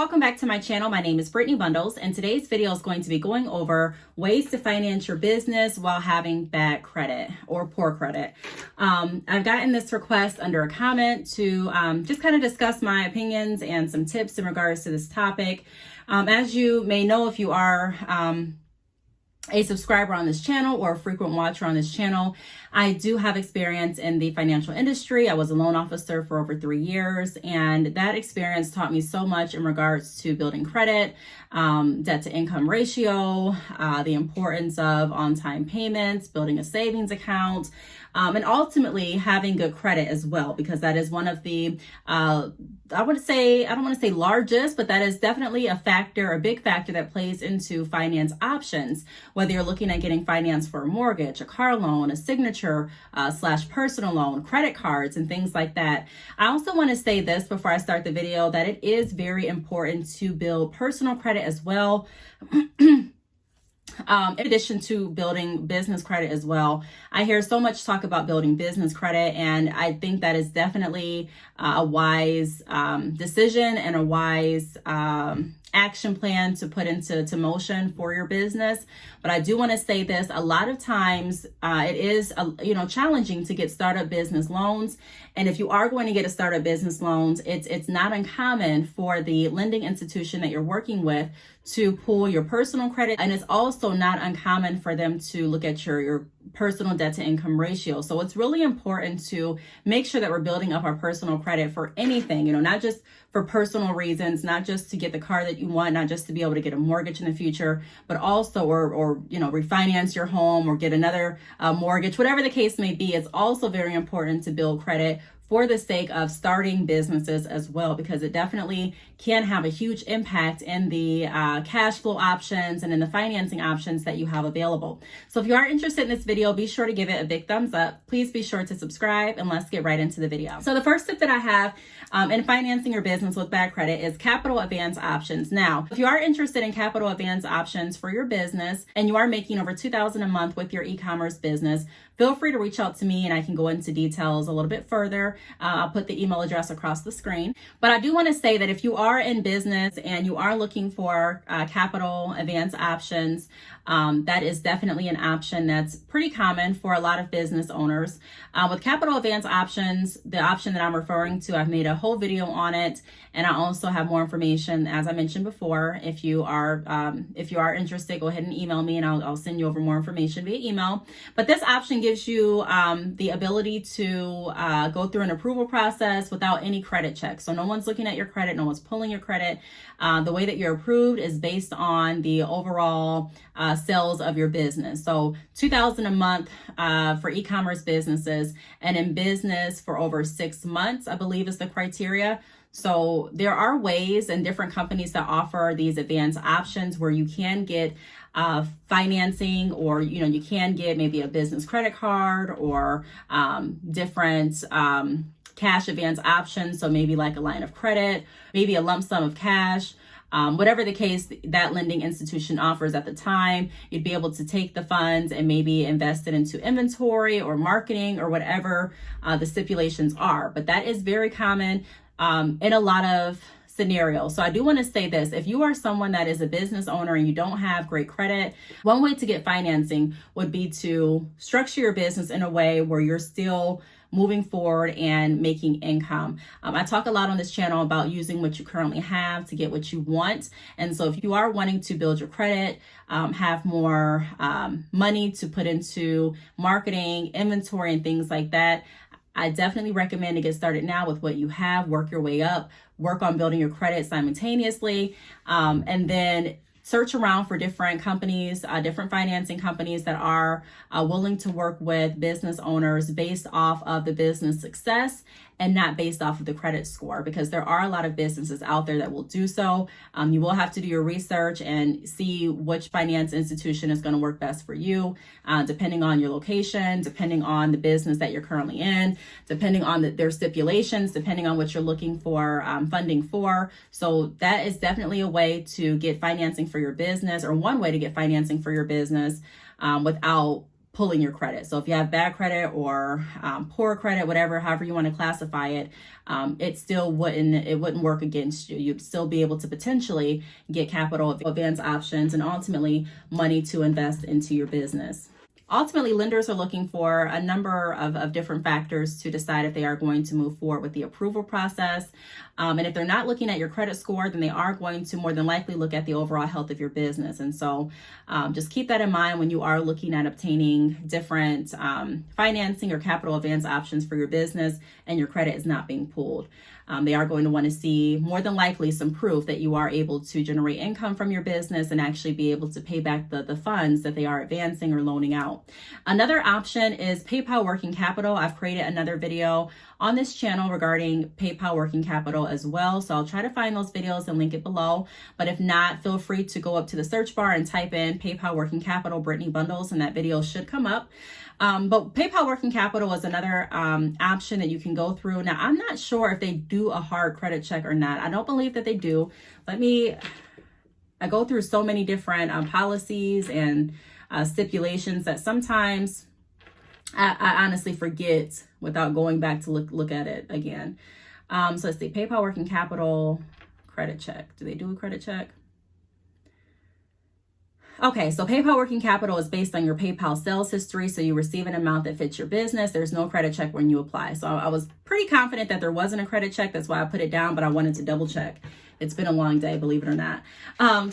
welcome back to my channel. My name is Brittney Bundles, and today's video is going to be going over ways to finance your business while having bad credit or poor credit. I've gotten this request under a comment to just kind of discuss my opinions and some tips in regards to this topic. As you may know, if you are a subscriber on this channel or a frequent watcher on this channel, I do have experience in the financial industry. I was a loan officer for over 3 years, and that experience taught me so much in regards to building credit, debt to income ratio, the importance of on-time payments, building a savings account, and ultimately having good credit as well, because that is one of the, I don't want to say largest, but that is definitely a big factor that plays into finance options, whether you're looking at getting finance for a mortgage, a car loan, a signature / personal loan, credit cards, and things like that. I also want to say this before I start the video, that it is very important to build personal credit as well. In addition to building business credit as well. I hear so much talk about building business credit, and I think that is definitely a wise decision and a wise action plan to put into motion for your business. But I do want to say this: a lot of times it is challenging to get startup business loans. And if you are going to get a startup business loans, it's not uncommon for the lending institution that you're working with to pull your personal credit, and it's also not uncommon for them to look at your personal debt to income ratio. So it's really important to make sure that we're building up our personal credit for anything, not just for personal reasons, not just to get the car that you want, not just to be able to get a mortgage in the future, but also or refinance your home or get another mortgage, whatever the case may be. It's also very important to build credit for the sake of starting businesses as well, because it definitely can have a huge impact in the cash flow options and in the financing options that you have available. So if you are interested in this video, be sure to give it a big thumbs up. Please be sure to subscribe, and let's get right into the video. So the first tip that I have in financing your business with bad credit is capital advance options. Now, if you are interested in capital advance options for your business and you are making over $2,000 a month with your e-commerce business, feel free to reach out to me and I can go into details a little bit further. I'll put the email address across the screen. But I do want to say that if you are in business and you are looking for capital advance options, that is definitely an option that's pretty common for a lot of business owners. With capital advance options, the option that I'm referring to, I've made a whole video on it, and I also have more information, as I mentioned before. If you are interested, go ahead and email me, and I'll send you over more information via email. But this option gives you the ability to go through an approval process without any credit checks. So no one's looking at your credit, no one's pulling your credit. The way that you're approved is based on the overall sales of your business. So $2,000 a month for e-commerce businesses, and in business for over 6 months, I believe is the criteria. So there are ways and different companies that offer these advanced options where you can get financing, or you can get maybe a business credit card or different cash advance options. So maybe like a line of credit, maybe a lump sum of cash. Whatever the case that lending institution offers at the time, you'd be able to take the funds and maybe invest it into inventory or marketing or whatever the stipulations are. But that is very common in a lot of scenarios. So I do want to say this: if you are someone that is a business owner and you don't have great credit, one way to get financing would be to structure your business in a way where you're still moving forward and making income. I talk a lot on this channel about using what you currently have to get what you want. And so if you are wanting to build your credit, have more money to put into marketing, inventory, and things like that, I definitely recommend to get started now with what you have, work your way up, work on building your credit simultaneously, and then search around for different companies, different financing companies that are willing to work with business owners based off of the business success and not based off of the credit score, because there are a lot of businesses out there that will do so. You will have to do your research and see which finance institution is going to work best for you, depending on your location, depending on the business that you're currently in, depending on their stipulations, depending on what you're looking for funding for. So that is definitely a way to get financing for your business, or one way to get financing for your business without pulling your credit. So if you have bad credit or poor credit, whatever, however you want to classify it, it wouldn't work against you. You'd still be able to potentially get capital advance options and ultimately money to invest into your business. Ultimately, lenders are looking for a number of different factors to decide if they are going to move forward with the approval process. And if they're not looking at your credit score, then they are going to more than likely look at the overall health of your business. And so just keep that in mind when you are looking at obtaining different financing or capital advance options for your business and your credit is not being pulled. They are going to want to see more than likely some proof that you are able to generate income from your business and actually be able to pay back the funds that they are advancing or loaning out. Another option is PayPal working capital. I've created another video on this channel regarding PayPal working capital as well. So I'll try to find those videos and link it below. But if not, feel free to go up to the search bar and type in PayPal working capital Brittney bundles and that video should come up. But PayPal working capital is another option that you can go through. Now, I'm not sure if they do a hard credit check or not. I don't believe that they do. I go through so many different policies and stipulations that sometimes I honestly forget without going back to look at it again. So let's see, PayPal working capital credit check. Do they do a credit check? Okay, so PayPal working capital is based on your PayPal sales history. So you receive an amount that fits your business. There's no credit check when you apply. So I was pretty confident that there wasn't a credit check. That's why I put it down, but I wanted to double check. It's been a long day, believe it or not.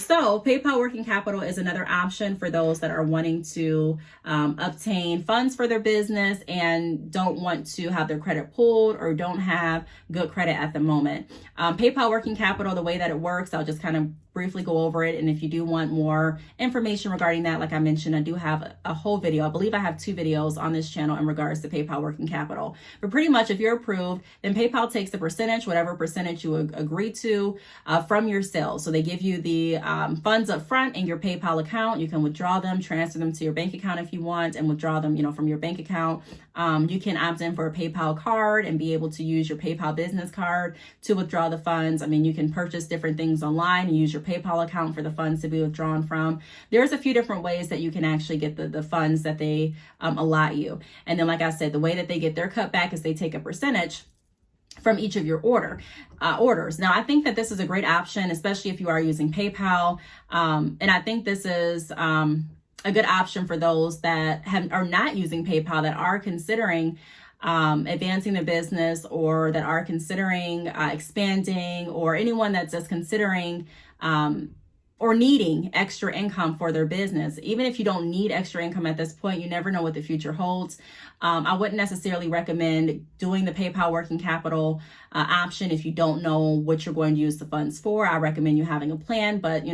So PayPal working capital is another option for those that are wanting to obtain funds for their business and don't want to have their credit pulled or don't have good credit at the moment. PayPal working capital, the way that it works, I'll just kind of briefly go over it. And if you do want more information regarding that, like I mentioned, I do have a whole video. I believe I have 2 videos on this channel in regards to PayPal working capital. But pretty much if you're approved, then PayPal takes a percentage, whatever percentage you agree to from your sales. So they give you the funds up front in your PayPal account. You can withdraw them, transfer them to your bank account if you want, and withdraw them, from your bank account. You can opt in for a PayPal card and be able to use your PayPal business card to withdraw the funds. I mean, you can purchase different things online and use your PayPal account for the funds to be withdrawn from. There's a few different ways that you can actually get the funds that they allot you. And then, like I said, the way that they get their cut back is they take a percentage from each of your orders. Now, I think that this is a great option, especially if you are using PayPal. And I think this is a good option for those that are not using PayPal, that are considering advancing their business, or that are considering expanding, or anyone that's just considering or needing extra income for their business. Even if you don't need extra income at this point, you never know what the future holds. I wouldn't necessarily recommend doing the PayPal working capital option if you don't know what you're going to use the funds for. I recommend you having a plan, but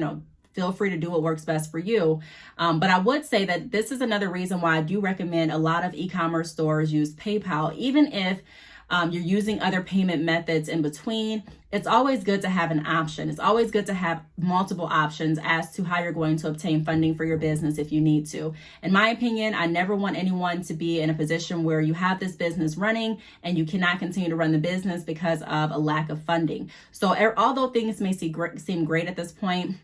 feel free to do what works best for you. But I would say that this is another reason why I do recommend a lot of e-commerce stores use PayPal. Even if you're using other payment methods in between, it's always good to have an option. It's always good to have multiple options as to how you're going to obtain funding for your business if you need to. In my opinion, I never want anyone to be in a position where you have this business running and you cannot continue to run the business because of a lack of funding. So although things may seem great at this point,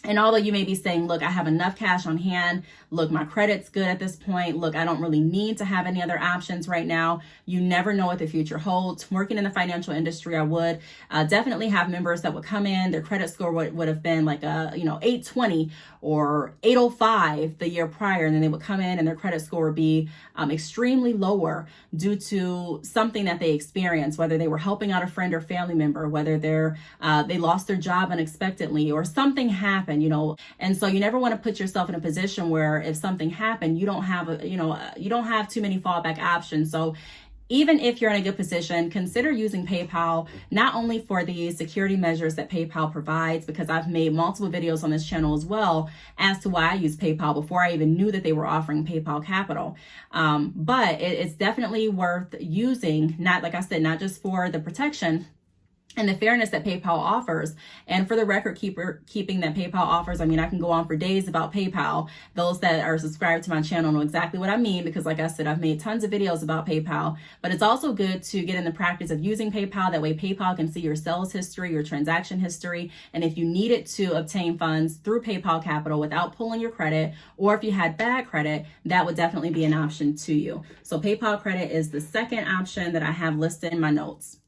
and although you may be saying, look, I have enough cash on hand, look, my credit's good at this point, look, I don't really need to have any other options right now, you never know what the future holds. Working in the financial industry, I would definitely have members that would come in, their credit score would have been like a 820 or 805 the year prior, and then they would come in and their credit score would be extremely lower due to something that they experienced, whether they were helping out a friend or family member, whether they lost their job unexpectedly, or something happened, and so you never want to put yourself in a position where if something happened, you don't have too many fallback options. So even if you're in a good position, consider using PayPal, not only for the security measures that PayPal provides, because I've made multiple videos on this channel as well as to why I use PayPal before I even knew that they were offering PayPal Capital. But it's definitely worth using, not just for the protection and the fairness that PayPal offers. And for the record keeping that PayPal offers, I mean, I can go on for days about PayPal. Those that are subscribed to my channel know exactly what I mean, because like I said, I've made tons of videos about PayPal. But it's also good to get in the practice of using PayPal. That way PayPal can see your sales history, your transaction history. And if you needed to obtain funds through PayPal Capital without pulling your credit, or if you had bad credit, that would definitely be an option to you. So PayPal credit is the second option that I have listed in my notes.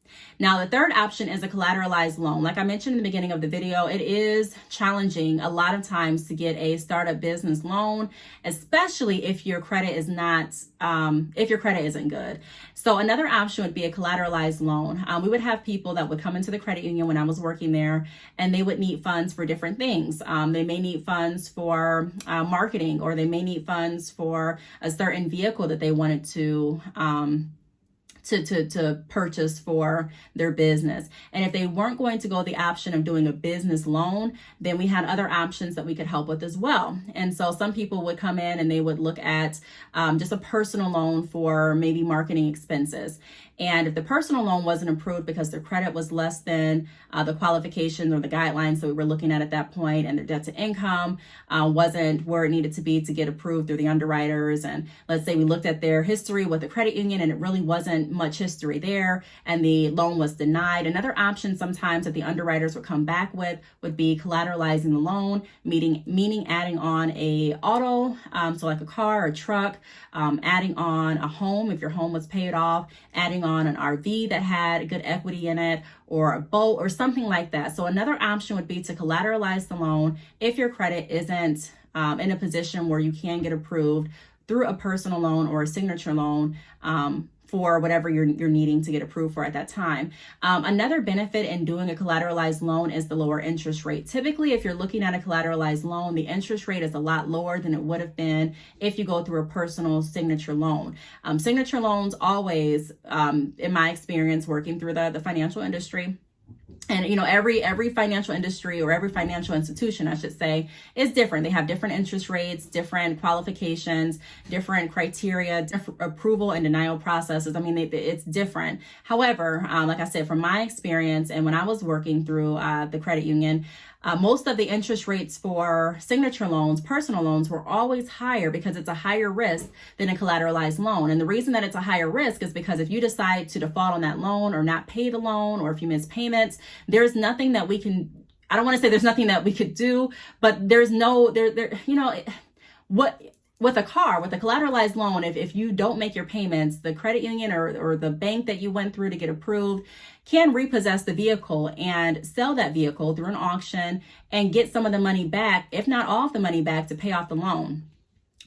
Now, the third option is a collateralized loan. Like I mentioned in the beginning of the video, it is challenging a lot of times to get a startup business loan, especially if your credit is not, if your credit isn't good. So another option would be a collateralized loan. We would have people that would come into the credit union when I was working there, and they would need funds for different things. They may need funds for marketing, or they may need funds for a certain vehicle that they wanted to purchase for their business. And if they weren't going to go the option of doing a business loan, then we had other options that we could help with as well. And so some people would come in and they would look at just a personal loan for maybe marketing expenses. And if the personal loan wasn't approved because their credit was less than the qualifications or the guidelines that we were looking at that point, and their debt to income wasn't where it needed to be to get approved through the underwriters, and let's say we looked at their history with the credit union and it really wasn't much history there, and the loan was denied, another option sometimes that the underwriters would come back with would be collateralizing the loan, meaning adding on a auto, so like a car or truck, adding on a home if your home was paid off, adding on an RV that had good equity in it, or a boat or something like that. So another option would be to collateralize the loan if your credit isn't in a position where you can get approved through a personal loan or a signature loan for whatever you're needing to get approved for at that time. Another benefit in doing a collateralized loan is the lower interest rate. Typically, if you're looking at a collateralized loan, the interest rate is a lot lower than it would have been if you go through a personal signature loan. Signature loans always, in my experience working through the financial industry, and every financial industry, or every financial institution, I should say, is different. They have different interest rates, different qualifications, different criteria, different approval and denial processes. I mean, it's different. However, like I said, from my experience and when I was working through the credit union, most of the interest rates for signature loans, personal loans, were always higher because it's a higher risk than a collateralized loan. And the reason that it's a higher risk is because if you decide to default on that loan or not pay the loan, or if you miss payments, there's nothing that we can, I don't want to say there's nothing that we could do, but there's no, with a car, with a collateralized loan, if you don't make your payments, the credit union or the bank that you went through to get approved can repossess the vehicle and sell that vehicle through an auction and get some of the money back, if not all of the money back, to pay off the loan.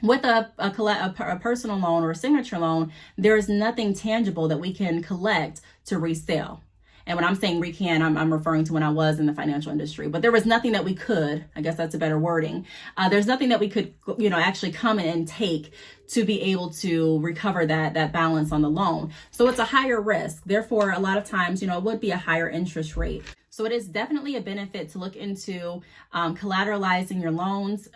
With a personal loan or a signature loan, there is nothing tangible that we can collect to resell. And when I'm saying we can, I'm referring to when I was in the financial industry. But there was nothing that we could, I guess that's a better wording. There's nothing that we could, actually come in and take to be able to recover that balance on the loan. So it's a higher risk. Therefore, a lot of times, it would be a higher interest rate. So it is definitely a benefit to look into collateralizing your loans,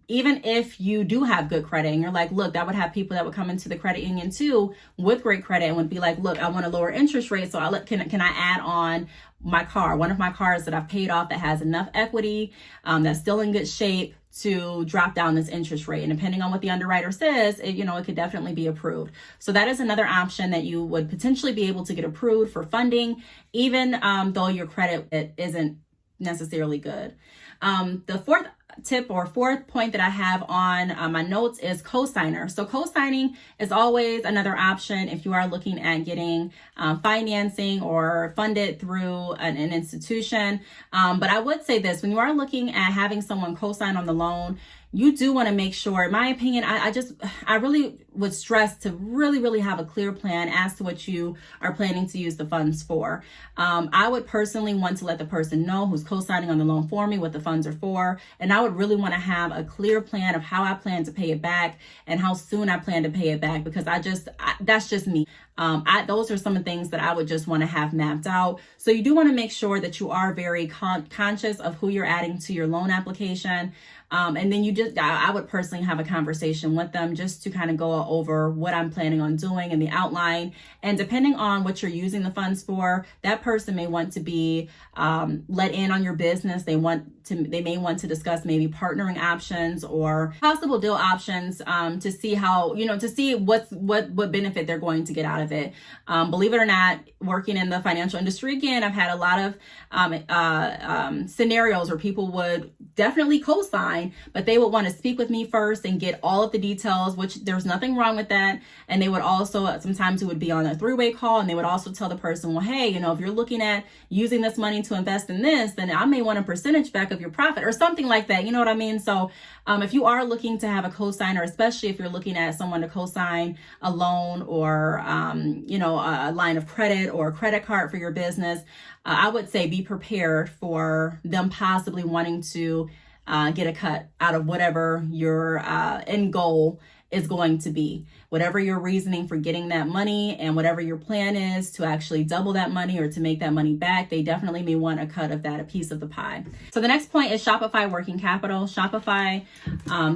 even if you do have good credit. And you're like, look, that would have people that would come into the credit union too with great credit and would be like, look, I want a lower interest rate, so can I add on my car, one of my cars that I've paid off that has enough equity, that's still in good shape, to drop down this interest rate. And depending on what the underwriter says, it could definitely be approved. So that is another option that you would potentially be able to get approved for funding, even though your credit isn't necessarily good. The fourth tip or fourth point that I have on my notes is co-signer. So co-signing is always another option if you are looking at getting financing or funded through an institution. But I would say this, when you are looking at having someone co-sign on the loan, you do want to make sure, in my opinion, I really would stress to really have a clear plan as to what you are planning to use the funds for. I would personally want to let the person know who's co-signing on the loan for me what the funds are for. And I would really want to have a clear plan of how I plan to pay it back and how soon I plan to pay it back, because that's just me. Those are some of the things that I would just want to have mapped out. So you do want to make sure that you are very conscious of who you're adding to your loan application. And then I would personally have a conversation with them just to kind of go over what I'm planning on doing in the outline. And depending on what you're using the funds for, that person may want to be let in on your business. They may want to discuss maybe partnering options or possible deal options to see how, to see what benefit they're going to get out of it. Believe it or not, working in the financial industry, again, I've had a lot of scenarios where people would definitely co-sign, but they would want to speak with me first and get all of the details, which there's nothing wrong with that. And they would also, sometimes it would be on a three-way call, and they would also tell the person, well, hey, if you're looking at using this money to invest in this, then I may want a percentage back of your profit or something like that. You know what I mean? So if you are looking to have a co-signer, especially if you're looking at someone to co-sign a loan or, a line of credit or a credit card for your business, I would say be prepared for them possibly wanting to get a cut out of whatever your end goal is going to be. Whatever your reasoning for getting that money and whatever your plan is to actually double that money or to make that money back, they definitely may want a cut of that, a piece of the pie. So the next point is Shopify working capital. Shopify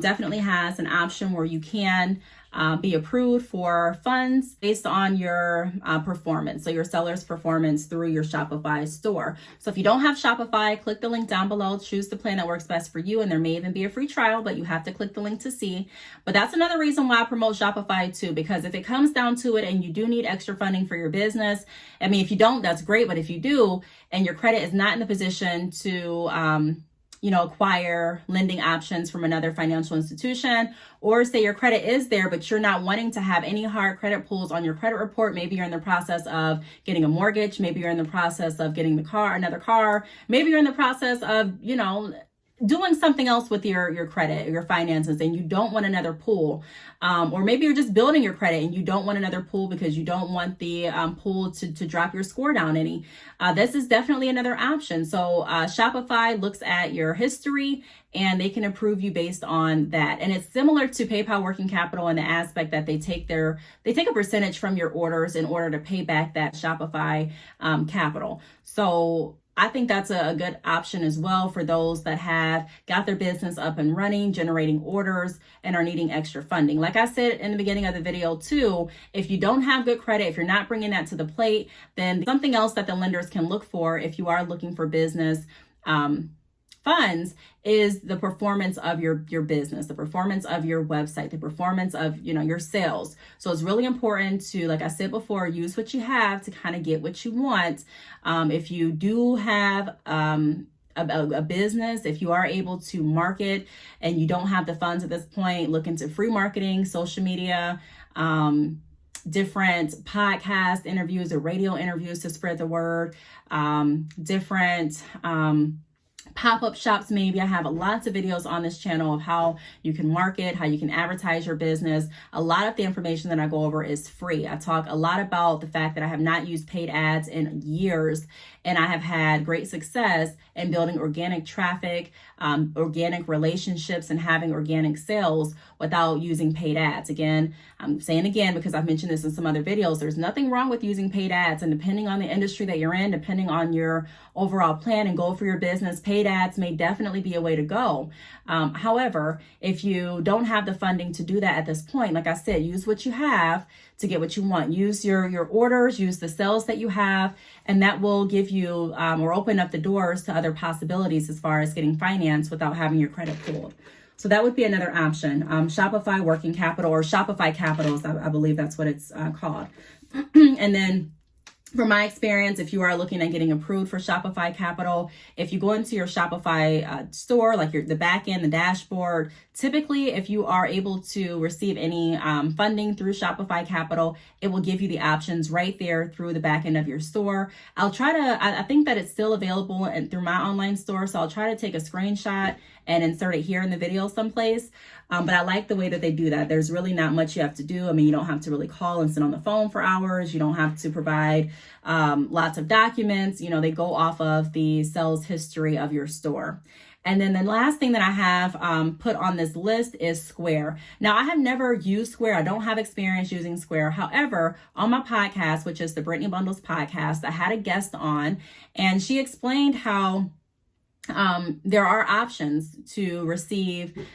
definitely has an option where you can be approved for funds based on your performance. So your seller's performance through your Shopify store. So if you don't have Shopify, click the link down below, choose the plan that works best for you. And there may even be a free trial, but you have to click the link to see. But that's another reason why I promote Shopify too, because if it comes down to it and you do need extra funding for your business, I mean, if you don't, that's great. But if you do, and your credit is not in the position to, acquire lending options from another financial institution, or say your credit is there, but you're not wanting to have any hard credit pulls on your credit report. Maybe you're in the process of getting a mortgage. Maybe you're in the process of getting another car. Maybe you're in the process of, doing something else with your credit, your finances, and you don't want another pool. Or maybe you're just building your credit and you don't want another pool because you don't want the pool to drop your score down any. This is definitely another option. So Shopify looks at your history and they can approve you based on that. And it's similar to PayPal working capital in the aspect that they take a percentage from your orders in order to pay back that Shopify capital. So I think that's a good option as well for those that have got their business up and running, generating orders, and are needing extra funding. Like I said in the beginning of the video too, if you don't have good credit, if you're not bringing that to the plate, then something else that the lenders can look for if you are looking for business funds is the performance of your business, the performance of your website, the performance of your sales. So it's really important to, like I said before, use what you have to kind of get what you want. If you do have a business, if you are able to market and you don't have the funds at this point, look into free marketing, social media, different podcast interviews or radio interviews to spread the word, different pop-up shops. Maybe I have lots of videos on this channel of how you can market, how you can advertise your business. A lot of the information that I go over is free. I talk a lot about the fact that I have not used paid ads in years, and I have had great success in building organic traffic, organic relationships, and having organic sales without using paid ads. Again, I'm saying again, because I've mentioned this in some other videos, there's nothing wrong with using paid ads. And depending on the industry that you're in, depending on your overall plan and goal for your business, paid ads may definitely be a way to go. However, if you don't have the funding to do that at this point, like I said, use what you have to get what you want. Use your orders, use the sales that you have, and that will give you or open up the doors to other possibilities as far as getting financed without having your credit pulled. So that would be another option. Shopify working capital, or Shopify Capitals, I believe that's what it's called. And then from my experience, if you are looking at getting approved for Shopify Capital, if you go into your Shopify store, like the back end, the dashboard, typically if you are able to receive any funding through Shopify Capital, it will give you the options right there through the back end of your store. I think that it's still available through my online store, so I'll try to take a screenshot and insert it here in the video someplace. But I like the way that they do that. There's really not much you have to do. I mean, you don't have to really call and sit on the phone for hours. You don't have to provide lots of documents. You know, they go off of the sales history of your store. And then the last thing that I have put on this list is Square. Now, I have never used Square. I don't have experience using Square. However, on my podcast, which is the Brittney Bundles podcast, I had a guest on, and she explained how there are options to receive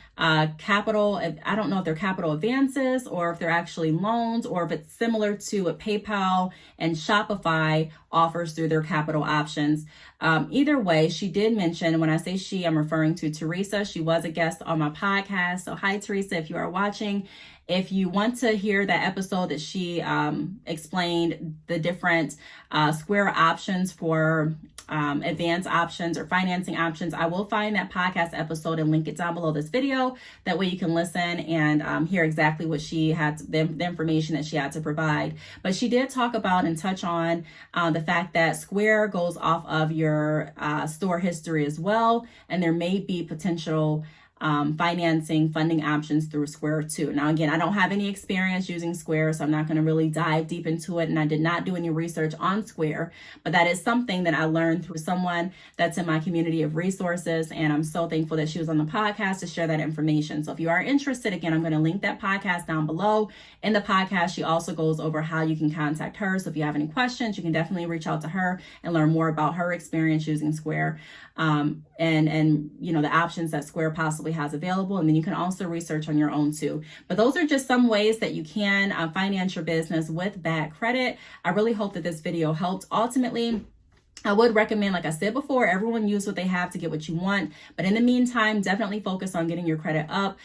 capital. I don't know if they're capital advances or if they're actually loans, or if it's similar to what PayPal and Shopify offers through their capital options. Either way, she did mention, when I say she, I'm referring to Teresa. She was a guest on my podcast. So hi, Teresa, if you are watching. If you want to hear that episode that she explained the different Square options for advanced options or financing options, I will find that podcast episode and link it down below this video. That way you can listen and hear exactly what she had, the information that she had to provide. But she did talk about and touch on the fact that Square goes off of your store history as well, and there may be potential funding options through Square too. Now, again, I don't have any experience using Square, so I'm not going to really dive deep into it. And I did not do any research on Square, but that is something that I learned through someone that's in my community of resources. And I'm so thankful that she was on the podcast to share that information. So if you are interested, again, I'm going to link that podcast down below. In the podcast, she also goes over how you can contact her. So if you have any questions, you can definitely reach out to her and learn more about her experience using Square. And you know, the options that Square possibly has available, and then you can also research on your own too. But those are just some ways that you can finance your business with bad credit. I really hope that this video helped. Ultimately, I would recommend, like I said before, everyone use what they have to get what you want. But in the meantime, definitely focus on getting your credit up.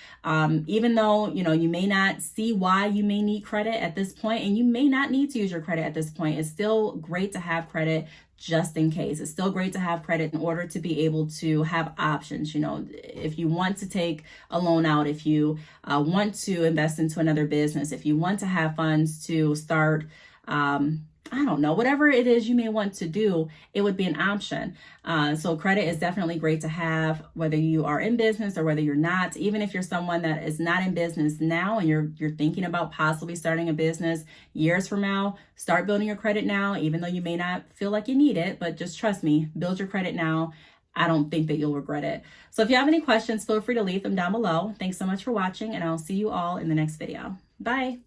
Even though, you know, you may not see why you may need credit at this point, and you may not need to use your credit at this point, it's still great to have credit just in case. It's still great to have credit in order to be able to have options. You know, if you want to take a loan out, if you want to invest into another business, if you want to have funds to start, I don't know, whatever it is you may want to do, it would be an option. So credit is definitely great to have, whether you are in business or whether you're not. Even if you're someone that is not in business now and you're thinking about possibly starting a business years from now, start building your credit now, even though you may not feel like you need it. But just trust me, build your credit now. I don't think that you'll regret it. So if you have any questions, feel free to leave them down below. Thanks so much for watching, and I'll see you all in the next video. Bye.